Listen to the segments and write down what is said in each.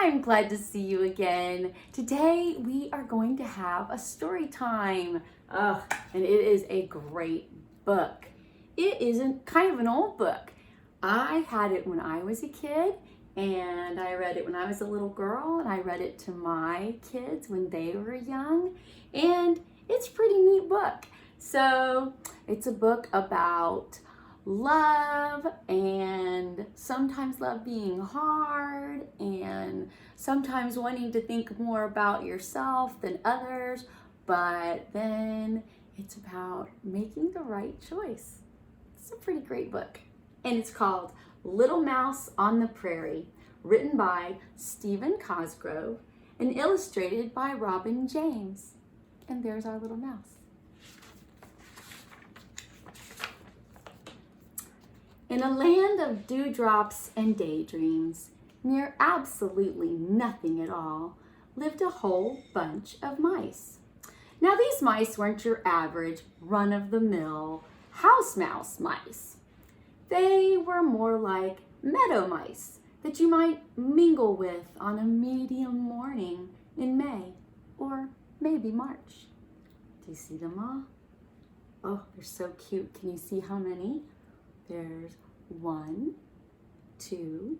I'm glad to see you again. Today we are going to have a story time. And it is a great book. It isn't kind of an old book. I had it when I was a kid, and I read it when I was a little girl, and I read it to my kids when they were young, and it's a pretty neat book. So it's a book about love, and sometimes love being hard, and sometimes wanting to think more about yourself than others, but then it's about making the right choice. It's a pretty great book, and it's called Little Mouse on the Prairie, written by Stephen Cosgrove and illustrated by Robin James. And there's our little mouse. In a land of dewdrops and daydreams, near absolutely nothing at all, lived a whole bunch of mice. Now these mice weren't your average run-of-the-mill house mouse mice. They were more like meadow mice that you might mingle with on a medium morning in May or maybe March. Do you see them all? Oh, they're so cute. Can you see how many? There's 1, 2,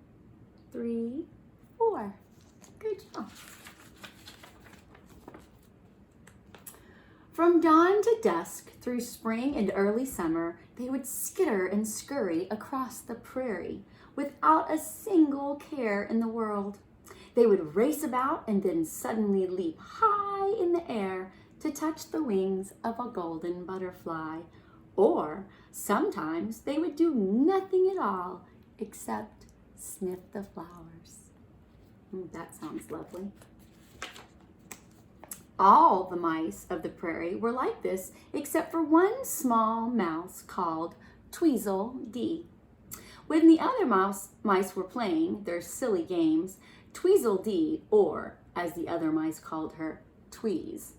3, 4. Good job. From dawn to dusk, through spring and early summer, they would skitter and scurry across the prairie without a single care in the world. They would race about and then suddenly leap high in the air to touch the wings of a golden butterfly. Or sometimes they would do nothing at all except sniff the flowers. That sounds lovely. All the mice of the prairie were like this except for one small mouse called Tweezledee. When the other mice were playing their silly games, Tweezledee, or as the other mice called her, Tweez,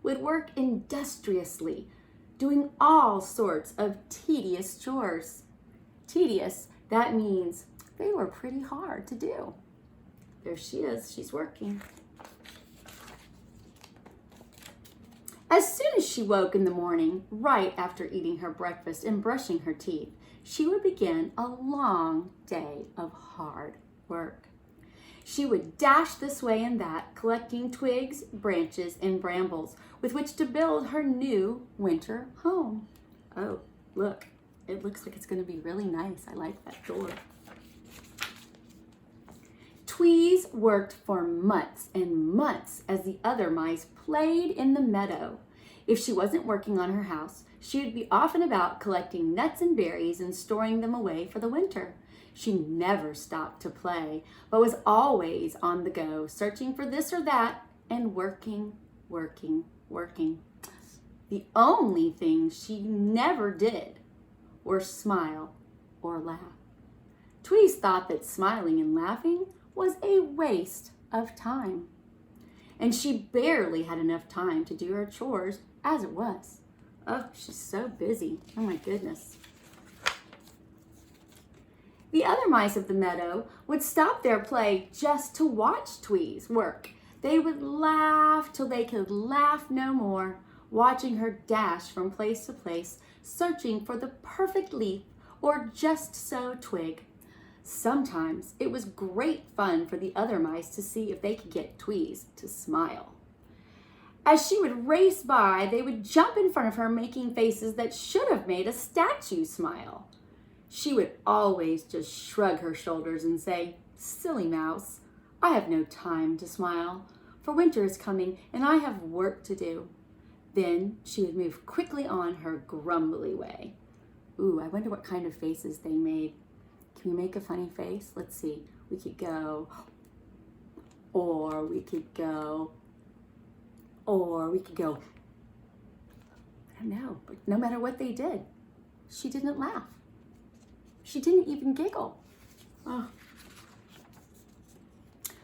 would work industriously, doing all sorts of tedious chores. Tedious, that means they were pretty hard to do. There she is, she's working. As soon as she woke in the morning, right after eating her breakfast and brushing her teeth, she would begin a long day of hard work. She would dash this way and that, collecting twigs, branches, and brambles with which to build her new winter home. Oh, look, it looks like it's going to be really nice. I like that door. Tweez worked for months and months as the other mice played in the meadow. If she wasn't working on her house, she would be off and about collecting nuts and berries and storing them away for the winter. She never stopped to play, but was always on the go, searching for this or that and working, working, working. The only thing she never did were smile or laugh. Tweez thought that smiling and laughing was a waste of time, and she barely had enough time to do her chores as it was. Oh, she's so busy. Oh my goodness. The other mice of the meadow would stop their play just to watch Tweez work. They would laugh till they could laugh no more, watching her dash from place to place, searching for the perfect leaf or just so twig. Sometimes it was great fun for the other mice to see if they could get Tweez to smile. As she would race by, they would jump in front of her, making faces that should have made a statue smile. She would always just shrug her shoulders and say, "Silly mouse, I have no time to smile, for winter is coming and I have work to do." Then she would move quickly on her grumbly way. Ooh, I wonder what kind of faces they made. Can we make a funny face? Let's see. We could go, or we could go, or we could go. I don't know, but no matter what they did, she didn't laugh. She didn't even giggle. Oh.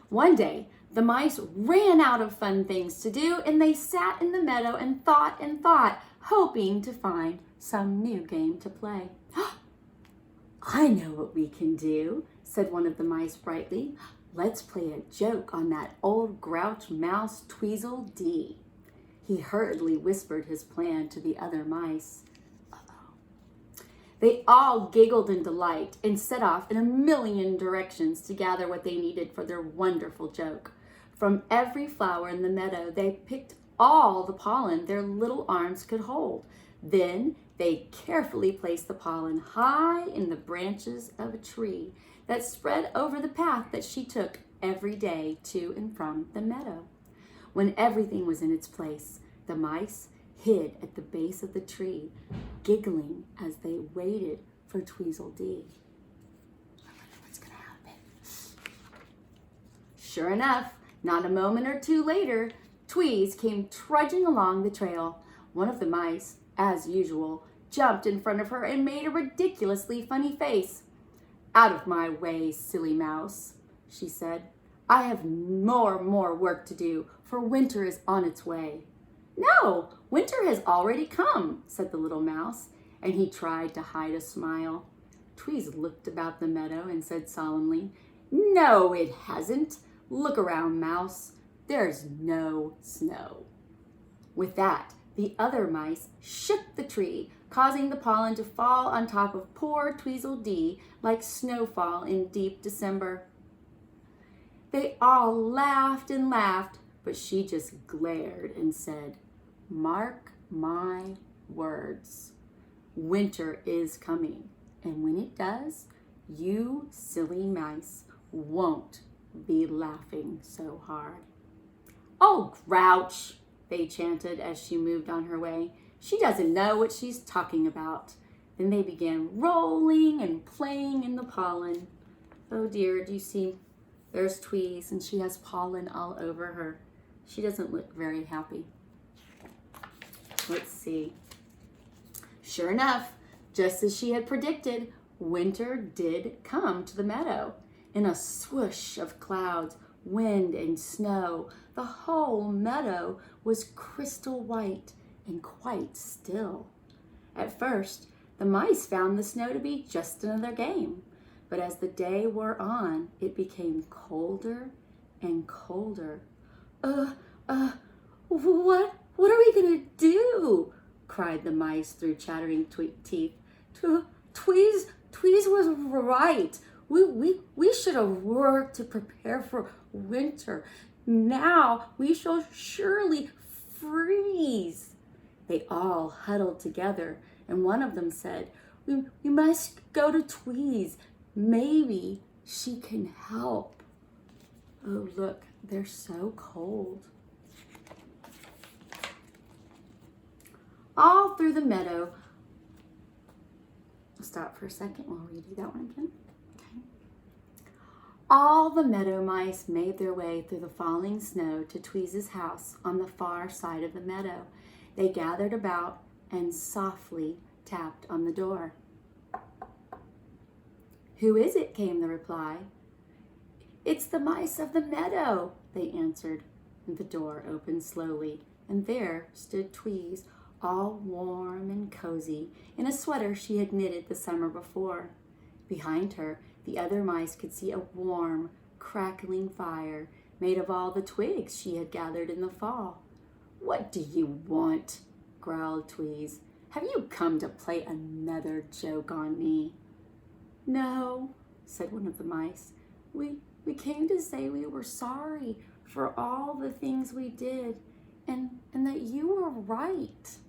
One day, the mice ran out of fun things to do, and they sat in the meadow and thought, hoping to find some new game to play. "I know what we can do," said one of the mice brightly. Let's play a joke on that old grouch mouse Tweezledee. He hurriedly whispered his plan to the other mice. They all giggled in delight and set off in a million directions to gather what they needed for their wonderful joke. From every flower in the meadow, they picked all the pollen their little arms could hold. Then they carefully placed the pollen high in the branches of a tree that spread over the path that she took every day to and from the meadow. When everything was in its place, the mice hid at the base of the tree, giggling as they waited for Tweezledee. I wonder what's going to happen. Sure enough, not a moment or two later, Tweez came trudging along the trail. One of the mice, as usual, jumped in front of her and made a ridiculously funny face. "Out of my way, silly mouse," she said. "I have more work to do, for winter is on its way." "No, winter has already come," said the little mouse, and he tried to hide a smile. Tweez looked about the meadow and said solemnly, "No, it hasn't. Look around, mouse. There's no snow." With that, the other mice shook the tree, causing the pollen to fall on top of poor Tweezledee like snowfall in deep December. They all laughed and laughed, but she just glared and said, "Mark my words. Winter is coming, and when it does, you silly mice won't be laughing so hard." "Oh, grouch," they chanted as she moved on her way. "She doesn't know what she's talking about." Then they began rolling and playing in the pollen. Oh dear, do you see? There's Tweez, and she has pollen all over her. She doesn't look very happy. Let's see. Sure enough, just as she had predicted, winter did come to the meadow. In a swoosh of clouds, wind, and snow, the whole meadow was crystal white and quite still. At first, the mice found the snow to be just another game, but as the day wore on, it became colder and colder. What are we gonna do?" cried the mice through chattering teeth. Tweez was right. We should have worked to prepare for winter. Now we shall surely freeze." They all huddled together, and one of them said, We must go to Tweez. Maybe she can help." Oh, look, they're so cold. All through the meadow. Stop for a second while we do that one again. Okay. All the meadow mice made their way through the falling snow to Tweez's house on the far side of the meadow. They gathered about and softly tapped on the door. "Who is it?" came the reply. "It's the mice of the meadow," they answered. And the door opened slowly, and there stood Tweez, all warm and cozy, in a sweater she had knitted the summer before. Behind her, the other mice could see a warm, crackling fire made of all the twigs she had gathered in the fall. "What do you want?" growled Tweez. "Have you come to play another joke on me?" "No," said one of the mice. We came to say we were sorry for all the things we did, and that you were right.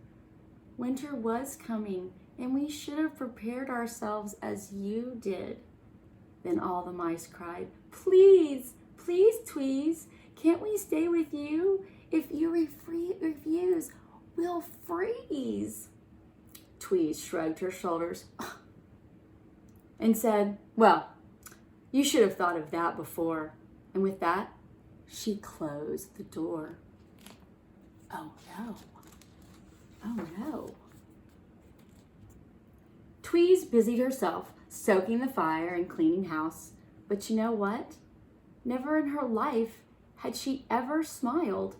Winter was coming, and we should have prepared ourselves as you did." Then all the mice cried, Please, Tweez, can't we stay with you? If you refuse, we'll freeze." Tweez shrugged her shoulders and said, "Well, you should have thought of that before." And with that, she closed the door. Oh no. Oh no. Tweez busied herself stoking the fire and cleaning house. But you know what? Never in her life had she ever smiled,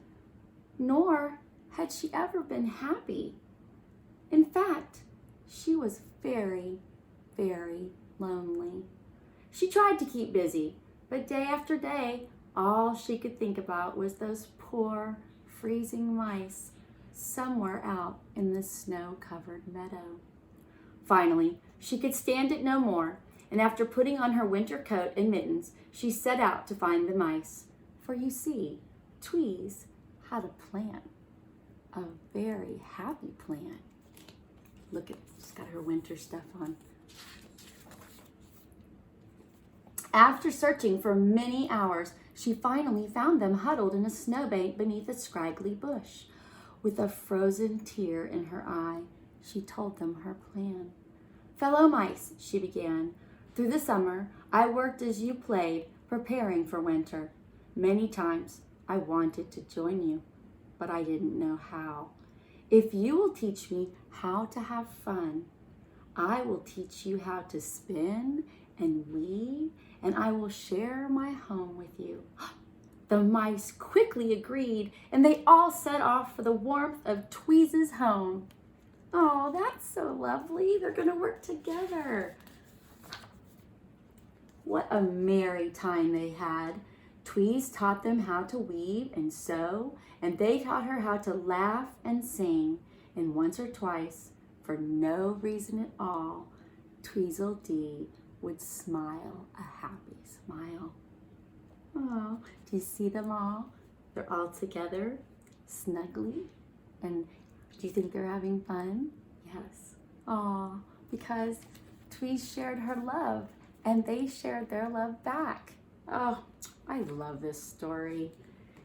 nor had she ever been happy. In fact, she was very, very lonely. She tried to keep busy, But day after day, all she could think about was those poor, freezing mice somewhere out in the snow-covered meadow. Finally, she could stand it no more, and after putting on her winter coat and mittens, she set out to find the mice. For you see, Tweez had a plan, a very happy plan. Look, she's got her winter stuff on. After searching for many hours, she finally found them huddled in a snowbank beneath a scraggly bush. With a frozen tear in her eye, she told them her plan. "Fellow mice," she began, "through the summer, I worked as you played, preparing for winter. Many times I wanted to join you, but I didn't know how. If you will teach me how to have fun, I will teach you how to spin and weave, and I will share my home with you." The mice quickly agreed, and they all set off for the warmth of Tweez's home. Oh, that's so lovely. They're going to work together. What a merry time they had. Tweez taught them how to weave and sew, and they taught her how to laugh and sing. And once or twice, for no reason at all, Tweezledee would smile a happy smile. Oh, do you see them all? They're all together, snugly. And do you think they're having fun? Yes. Oh, because Tweez shared her love and they shared their love back. Oh, I love this story.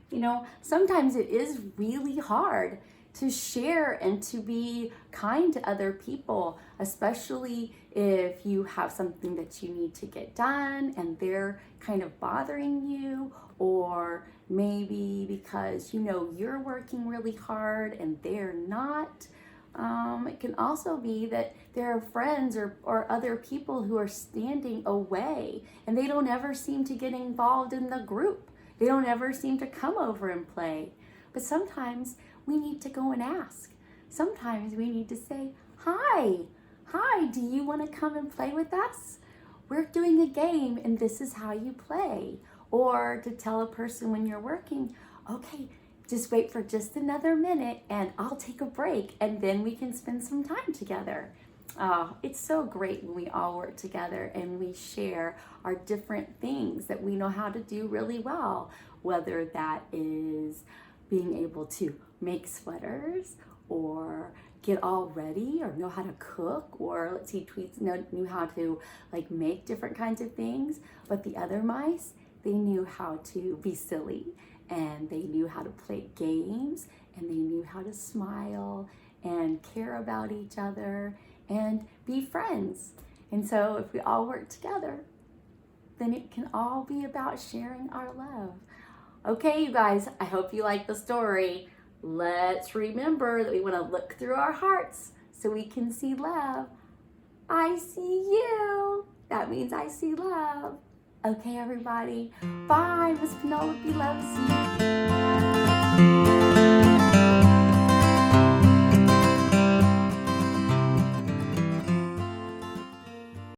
You know, sometimes it is really hard to share and to be kind to other people, especially if you have something that you need to get done and they're kind of bothering you, or maybe because you know you're working really hard and they're not. It can also be that there are friends or other people who are standing away and they don't ever seem to get involved in the group. They don't ever seem to come over and play. But sometimes we need to go and ask. Sometimes we need to say, hi, do you want to come and play with us? We're doing a game and this is how you play. Or to tell a person when you're working, okay, just wait for just another minute and I'll take a break and then we can spend some time together. Oh, it's so great when we all work together and we share our different things that we know how to do really well, whether that is being able to make sweaters or get all ready or know how to cook, or let's see, Tweez knew how to like make different kinds of things, but the other mice, they knew how to be silly and they knew how to play games and they knew how to smile and care about each other and be friends. And so if we all work together, then it can all be about sharing our love. Okay, you guys, I hope you like the story. Let's remember that we want to look through our hearts so we can see love. I see you. That means I see love. Okay, everybody. Bye. Miss Penelope loves you.